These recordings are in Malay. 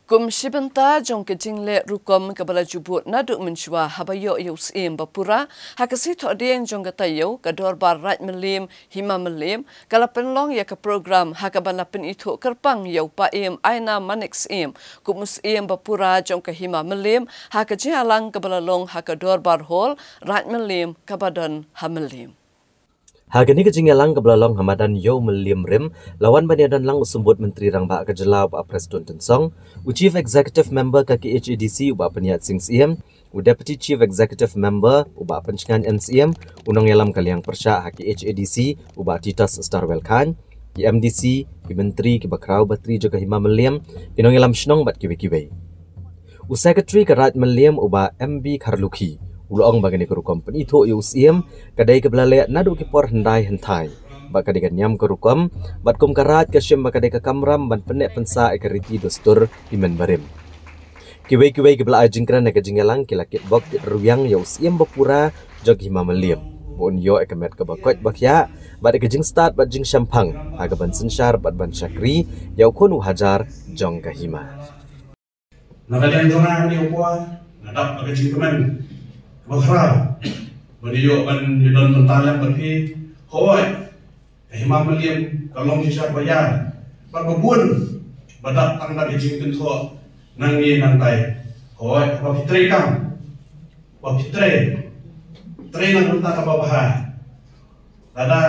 Kum Shibanta jong ke jingle rukom ke bala jubut naduk menshua habayo yus bapura hakasi thodeng jong ke tayo ke dorbar raj melim hima melim kala penlong ya ke program hakabana pen itu kerpang yau pa aina manix kumus bapura jong ke hima melim hakaji alang ke bala long haka dorbar hol raj melim kabadan hamelim. Hagani ke jingalang ke belalong hamadan yo melim rim lawan baniadan lang usumbut menteri rangba ke jelau ba Presiden Tensong u Chief Executive Member ke KHADC u ba peniat Sing Siem u Deputy Chief Executive Member u ba pencengan NCM unong yalam kaliang persya KHADC u ba Titas Starwell Khan ki MDC ki menteri ki bakrau batri juga hima melim inong yalam shnong bat kiwe u Secretary ke Raj Melim u ba MB Kharlukhi ulong bagani kuru company itu UCM kadai ke belale nadu ki por hendai hentai ba kadai ke nyam kuru kom bat kum karat ke syem ba kadai ke kamram ban penek pensa ekariti dostur imen barim kiwe ke belai jingkran ke jingalang kilakit bok ruyang UCM bapura jog hima melim bon yo ekamet ke bakot bakya bat ke jing start bat jing syampang aga ban sensyar bat ban syakri yau konu hajar jong ke hima nakalian jonga ni opwa nadap ke jingkemen Bakhra, beliau ban yudon tentang berpi, hoi, hima melim kalong hisap bayar, berbun, badak tangga ijing tentu, nangi nantai, hoi, bapitre kam, bapitre, tre nang tentang apa bahar, ada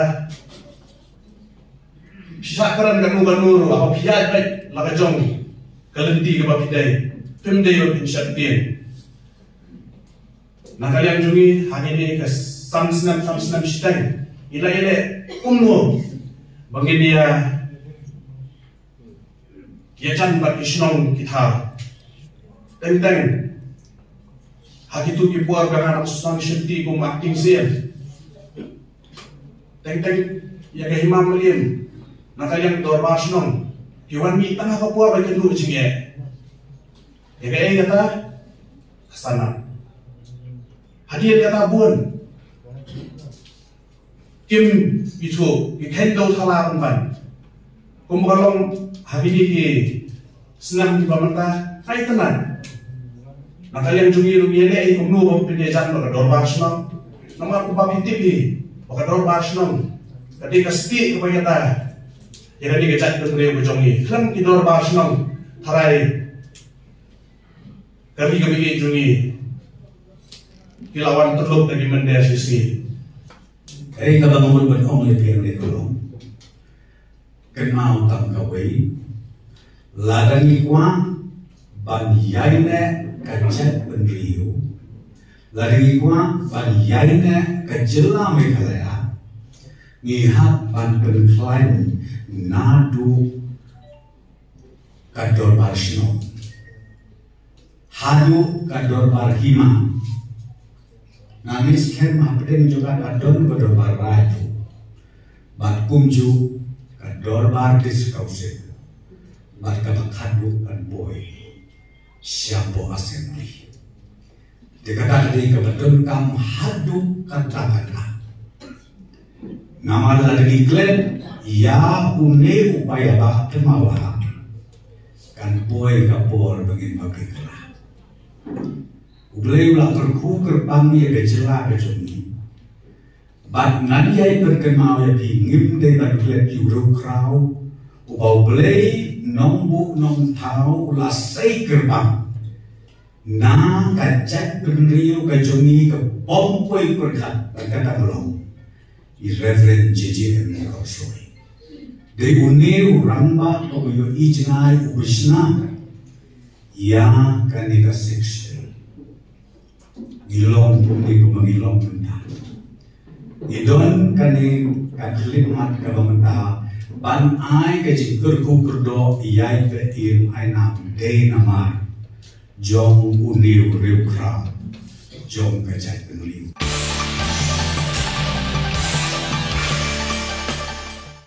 pisakaran ganu, apa piat baik, laga jong, kalenti ke bapidai, pemdai pinsyatin. Nakalian jungi hanya ni ke samsnam sitang ila umno bagi dia kiacan bat isnong kita tentang hati tu kipuar dengan anak susang syenti kum acting sih tentang ya ke hima melim nakalian dorba isnong kiwan mi tengah kapuar bagi dulu jinge ya ke kata kesana hadir kata bun kim itu ikan dau thala kumban kumbalong hari ini senang di bawah hai tenan nakalian jungi rumiele kumnu bom penyejan pada dorbar senang nama kubabi tipi pada dorbar senang tadi kasti kebanyakan yang tadi kecak dengan berjongi kan di dorbar senang tharai kami jungi kilawan terluk dari mendia sisi. Kaya kabangun berong lebih dari kolong. Kenal tam kawai. Ladangi kuang ban yaine kacet benriu. Ladangi kuang ban yaine kajela mekalaya. Ngihat ban penklaim nadu kador barsno. Hadu kador barhima. Nangis ken mahpeden juga kadon kodor raju bat kumju kador bardis kause bat kabakadu kan boy siapo assembly dikata di kabadon kam hadu kata nama lagi klen ya une upaya bah kemawa kan boy kapor bagi kerah Ubelai ulang terku kerpang ya kecela kecuni. Bat nadiai berkenal ya pingim dari bagian juru krau. Ubau belai nombu nom tau ulasai kerpang. Na kacak penriu kecuni ke pompoi perkat berkata melong. Irreverent JJM Rosoi. Dari uniru ramba koyo ijnai ubisna. Ya kanika seksi. Gilong puni kumangilong mentah. Idon kani kaklik mat kabamenta ban ai ke jikur kukurdo iyai ke ir aina day namar jong unir riu kram jong kajai penliu.